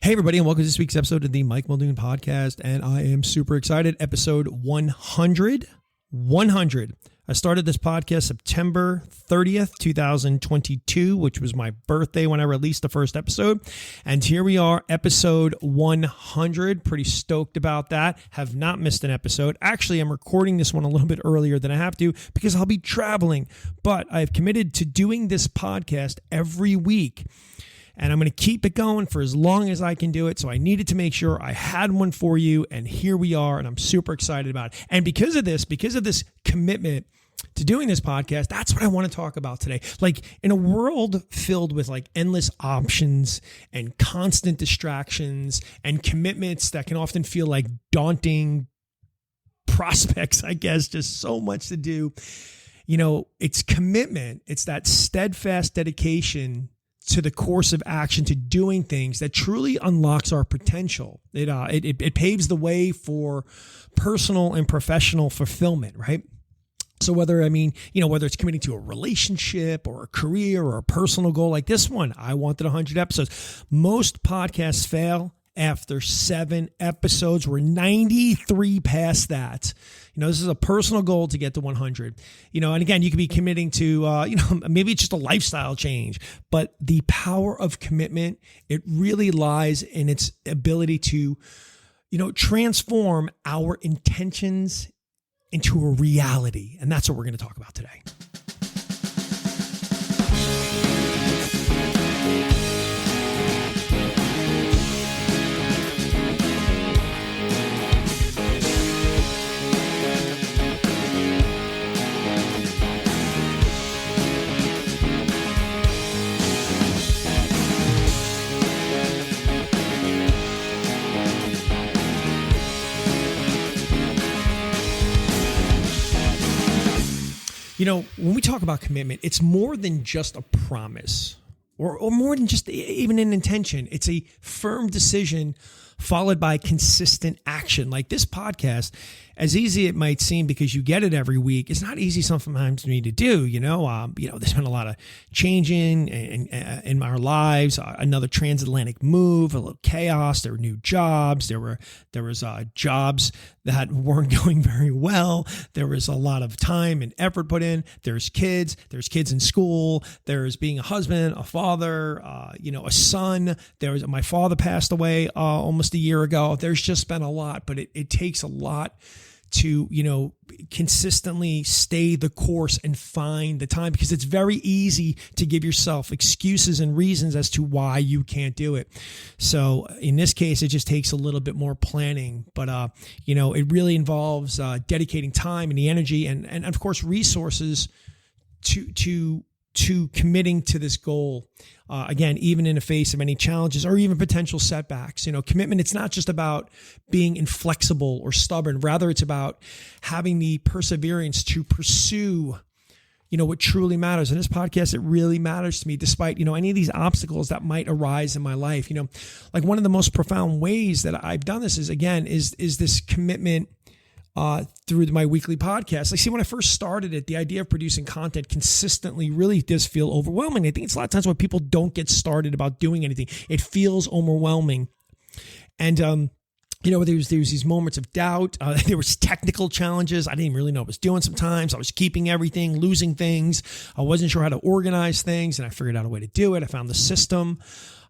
Hey, everybody, and welcome to this week's episode of the Mike Muldoon podcast. And I am super excited. Episode 100. 100. I started this podcast September 30th, 2022, which was my birthday when I released the first episode. And here we are, episode 100. Pretty stoked about that. Have not missed an episode. Actually, I'm recording this one a little bit earlier than I have to because I'll be traveling. But I've committed to doing this podcast every week. And I'm going to keep it going for as long as I can do it. So I needed to make sure I had one for you. And here we are. And I'm super excited about it. And because of this commitment to doing this podcast, that's what I want to talk about today. Like, in a world filled with like endless options and constant distractions and commitments that can often feel like daunting prospects, I guess, just so much to do. You know, it's commitment. It's that steadfast dedication to the course of action, to doing things that truly unlocks our potential. It paves the way for personal and professional fulfillment, right? So whether it's committing to a relationship or a career or a personal goal like this one, I wanted 100 episodes. Most podcasts fail after 7 episodes. We're 93 past that. You know, this is a personal goal to get to 100. You know, and again, you could be committing to, maybe it's just a lifestyle change, but the power of commitment, it really lies in its ability to, transform our intentions into a reality. And that's what we're going to talk about today. You know, when we talk about commitment, it's more than just a promise or more than just even an intention. It's a firm decision followed by consistent action. Like this podcast, as easy it might seem because you get it every week, it's not easy sometimes for me to do. There's been a lot of changing in our lives. Another transatlantic move, a little chaos. There were new jobs. There was jobs that weren't going very well. There was a lot of time and effort put in. There's kids in school. There's being a husband, a father, a son. My father passed away almost a year ago. There's just been a lot, but it takes a lot to, consistently stay the course and find the time, because it's very easy to give yourself excuses and reasons as to why you can't do it. So in this case, it just takes a little bit more planning, but, it really involves dedicating time and the energy and of course, resources to committing to this goal. Again, even in the face of any challenges or even potential setbacks, commitment, it's not just about being inflexible or stubborn. Rather, it's about having the perseverance to pursue, what truly matters. In this podcast, it really matters to me despite, any of these obstacles that might arise in my life. Like one of the most profound ways that I've done this is this commitment through my weekly podcast. When I first started it, the idea of producing content consistently really does feel overwhelming. I think it's a lot of times when people don't get started about doing anything, it feels overwhelming. And, there was these moments of doubt. There was technical challenges. I didn't even really know what I was doing sometimes. I was keeping everything, losing things. I wasn't sure how to organize things, and I figured out a way to do it. I found the system.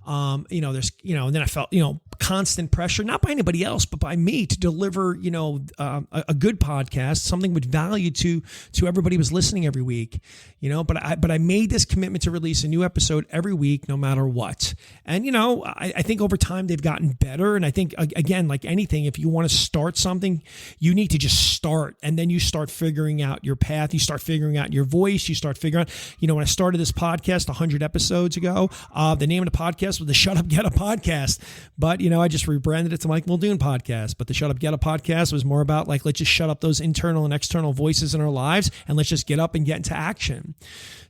And then I felt, constant pressure, not by anybody else, but by me to deliver, a good podcast, something with value to everybody who was listening every week, but I made this commitment to release a new episode every week, no matter what. And, I think over time they've gotten better. And I think, again, like anything, if you want to start something, you need to just start. And then you start figuring out your path. You start figuring out your voice. You start figuring out, when I started this podcast 100 episodes ago, the name of the podcast was the Shut Up, Get Up podcast. But, I just rebranded it to Mike Muldoon podcast. But the Shut Up, Get Up podcast was more about like, let's just shut up those internal and external voices in our lives and let's just get up and get into action.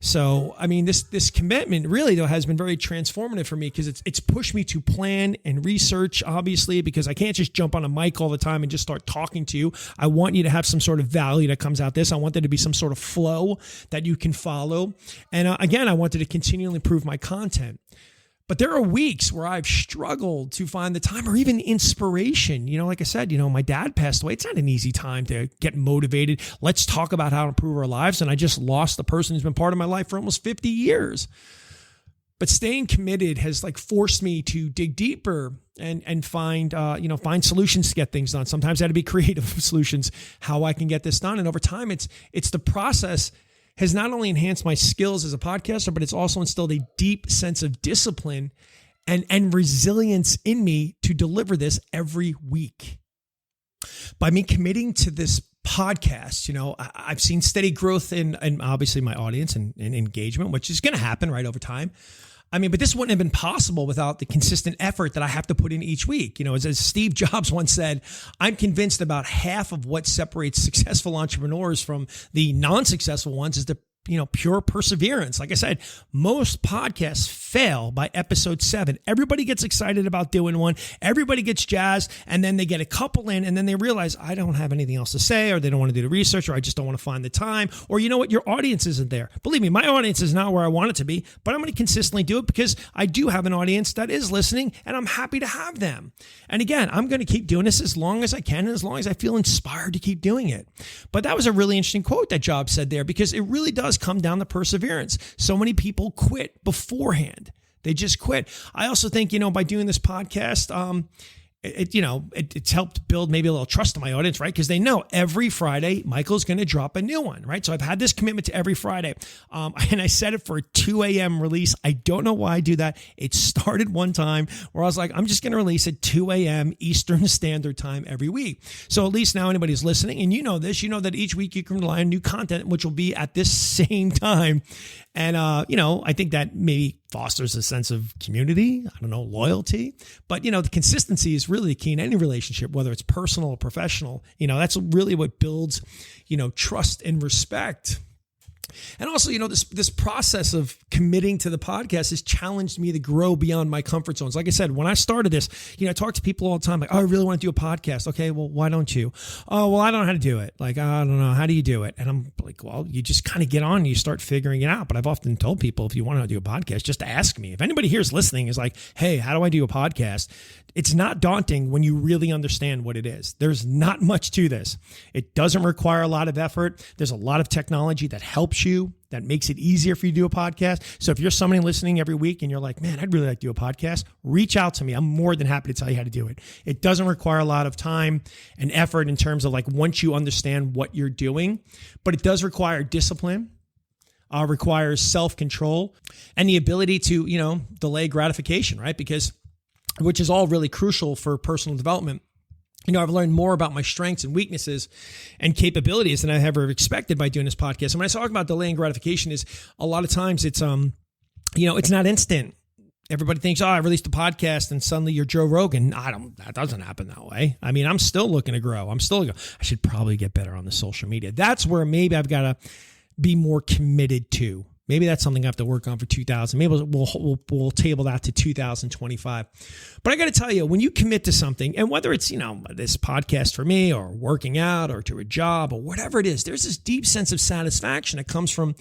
So, this commitment really, though, has been very transformative for me because it's pushed me to plan and research, obviously, because I can't just jump on a mic all the time and just start talking to you. I want you to have some sort of value that comes out this. I want there to be some sort of flow that you can follow. And again, I wanted to continually improve my content. But there are weeks where I've struggled to find the time or even inspiration. Like I said, my dad passed away. It's not an easy time to get motivated. Let's talk about how to improve our lives. And I just lost the person who's been part of my life for almost 50 years. But staying committed has forced me to dig deeper and find solutions to get things done. Sometimes I had to be creative solutions, how I can get this done. And over time, it's the process has not only enhanced my skills as a podcaster, but it's also instilled a deep sense of discipline and resilience in me to deliver this every week. By me committing to this podcast, I've seen steady growth in obviously my audience and engagement, which is going to happen right over time. But this wouldn't have been possible without the consistent effort that I have to put in each week. As Steve Jobs once said, I'm convinced about half of what separates successful entrepreneurs from the non-successful ones is the pure perseverance. Like I said, most podcasts fail by episode 7. Everybody gets excited about doing one. Everybody gets jazzed. And then they get a couple in and then they realize I don't have anything else to say, or they don't want to do the research, or I just don't want to find the time, or your audience isn't there. Believe me, my audience is not where I want it to be, but I'm going to consistently do it because I do have an audience that is listening and I'm happy to have them. And again, I'm going to keep doing this as long as I can and as long as I feel inspired to keep doing it. But that was a really interesting quote that Jobs said there, because it really does come down to perseverance. So many people quit beforehand. They just quit. I also think, by doing this podcast, it's helped build maybe a little trust in my audience, right? Because they know every Friday, Michael's going to drop a new one, right? So I've had this commitment to every Friday. And I set it for a 2 a.m. release. I don't know why I do that. It started one time where I was like, I'm just going to release at 2 a.m. Eastern Standard Time every week. So at least now anybody's listening, and this, that each week you can rely on new content, which will be at this same time. And, I think that maybe fosters a sense of community, loyalty. But, the consistency is really the key in any relationship, whether it's personal or professional. That's really what builds, trust and respect. And also, this process of committing to the podcast has challenged me to grow beyond my comfort zones. Like I said, when I started this, I talk to people all the time, like, oh, I really want to do a podcast. Okay, well, why don't you? Oh, well, I don't know how to do it. Like, I don't know. How do you do it? And I'm like, well, you just kind of get on and you start figuring it out. But I've often told people, if you want to do a podcast, just ask me. If anybody here is listening is like, hey, how do I do a podcast? It's not daunting when you really understand what it is. There's not much to this. It doesn't require a lot of effort. There's a lot of technology that helps you, that makes it easier for you to do a podcast. So if you're somebody listening every week and you're like, man, I'd really like to do a podcast, reach out to me. I'm more than happy to tell you how to do it. It doesn't require a lot of time and effort in terms of once you understand what you're doing, but it does require discipline. Requires self-control and the ability to, delay gratification, right? Which is all really crucial for personal development. I've learned more about my strengths and weaknesses and capabilities than I ever expected by doing this podcast. And when I talk about delaying gratification, is a lot of times it's, it's not instant. Everybody thinks, I released a podcast and suddenly you're Joe Rogan. That doesn't happen that way. I'm still looking to grow. I should probably get better on the social media. That's where maybe I've got to be more committed to. Maybe that's something I have to work on for 2000. Maybe we'll table that to 2025. But I got to tell you, when you commit to something, and whether it's, this podcast for me or working out or to a job or whatever it is, there's this deep sense of satisfaction that comes from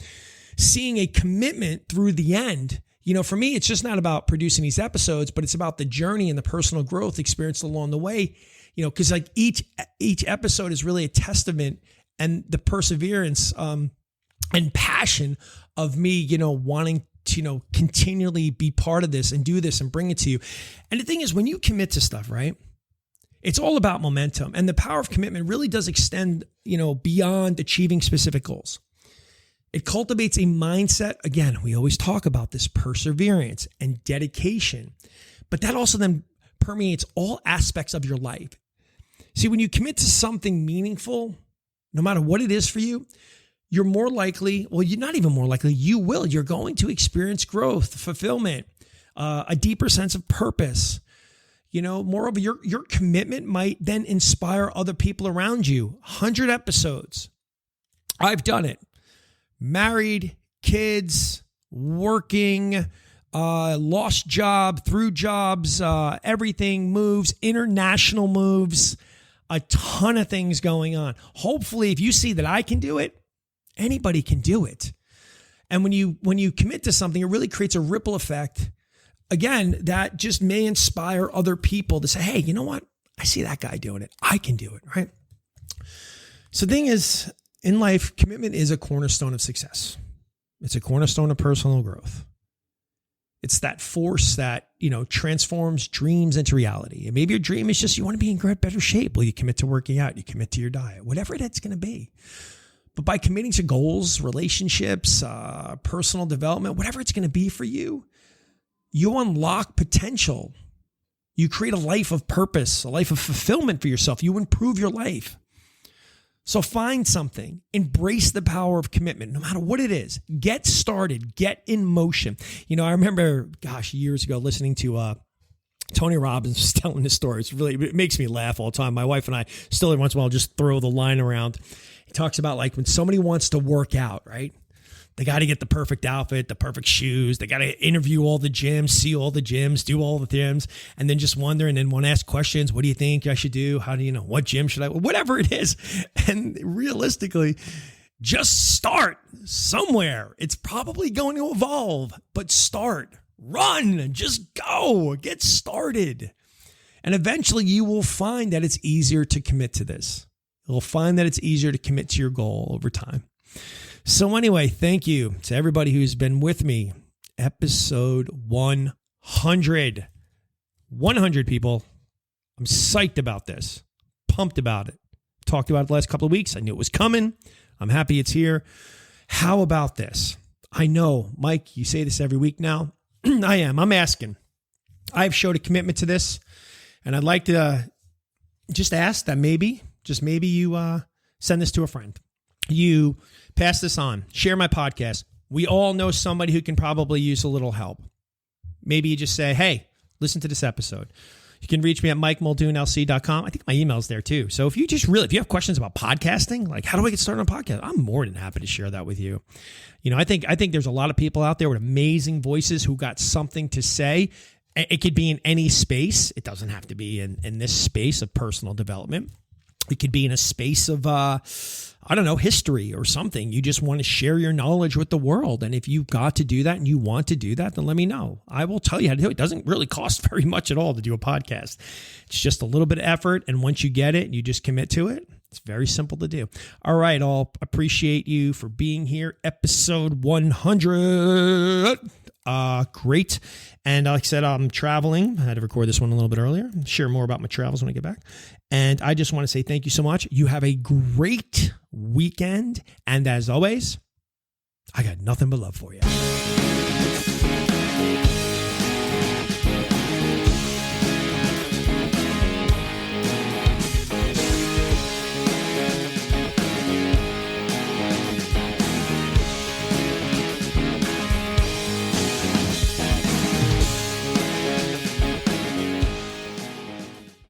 seeing a commitment through the end. For me, it's just not about producing these episodes, but it's about the journey and the personal growth experienced along the way. Because each episode is really a testament and the perseverance and passion of me, wanting to, continually be part of this and do this and bring it to you. And the thing is, when you commit to stuff, right, it's all about momentum, and the power of commitment really does extend, beyond achieving specific goals. It cultivates a mindset. Again, we always talk about this perseverance and dedication, but that also then permeates all aspects of your life. See, when you commit to something meaningful, no matter what it is for you, you're more likely, well, you're not even more likely, you're going to experience growth, fulfillment, a deeper sense of purpose. Moreover, your commitment might then inspire other people around you. 100 episodes. I've done it. Married, kids, working, lost job, through jobs, everything moves, international moves, a ton of things going on. Hopefully, if you see that I can do it, anybody can do it. And when you commit to something, it really creates a ripple effect again, that just may inspire other people to say, hey, you know what? I see that guy doing it. I can do it, right? So the thing is, in life, commitment is a cornerstone of success. It's a cornerstone of personal growth. It's that force that, transforms dreams into reality. And maybe your dream is just you want to be in better shape. Well, you commit to working out, you commit to your diet, whatever that's going to be. But by committing to goals, relationships, personal development, whatever it's going to be for you, you unlock potential. You create a life of purpose, a life of fulfillment for yourself. You improve your life. So find something, embrace the power of commitment, no matter what it is. Get started, get in motion. I remember, years ago listening to Tony Robbins was telling this story. It makes me laugh all the time. My wife and I still every once in a while just throw the line around. He talks about like when somebody wants to work out, right? They got to get the perfect outfit, the perfect shoes. They got to interview all the gyms, see all the gyms, do all the gyms, and then just wonder and then want to ask questions. What do you think I should do? How do you know? What gym should I? Whatever it is. And realistically, just start somewhere. It's probably going to evolve, but start, run, just go, get started. And eventually you will find that it's easier to commit to this. You'll find that it's easier to commit to your goal over time. So anyway, thank you to everybody who's been with me. Episode 100. 100 people. I'm psyched about this. Pumped about it. Talked about it the last couple of weeks. I knew it was coming. I'm happy it's here. How about this? I know, Mike, you say this every week now. I am. I'm asking. I've showed a commitment to this, and I'd like to just ask that maybe you send this to a friend. You pass this on, share my podcast. We all know somebody who can probably use a little help. Maybe you just say, hey, listen to this episode. You can reach me at MikeMuldoonLC.com. I think my email's there too. So if you have questions about podcasting, like how do I get started on a podcast? I'm more than happy to share that with you. I think there's a lot of people out there with amazing voices who got something to say. It could be in any space. It doesn't have to be in this space of personal development. It could be in a space of, history or something. You just want to share your knowledge with the world. And if you've got to do that and you want to do that, then let me know. I will tell you how to do it. It doesn't really cost very much at all to do a podcast. It's just a little bit of effort. And once you get it, you just commit to it. It's very simple to do. All right. I'll appreciate you for being here. Episode 100. Great. And like I said, I'm traveling. I had to record this one a little bit earlier. I'll share more about my travels when I get back. And I just want to say thank you so much. You have a great weekend. And as always, I got nothing but love for you.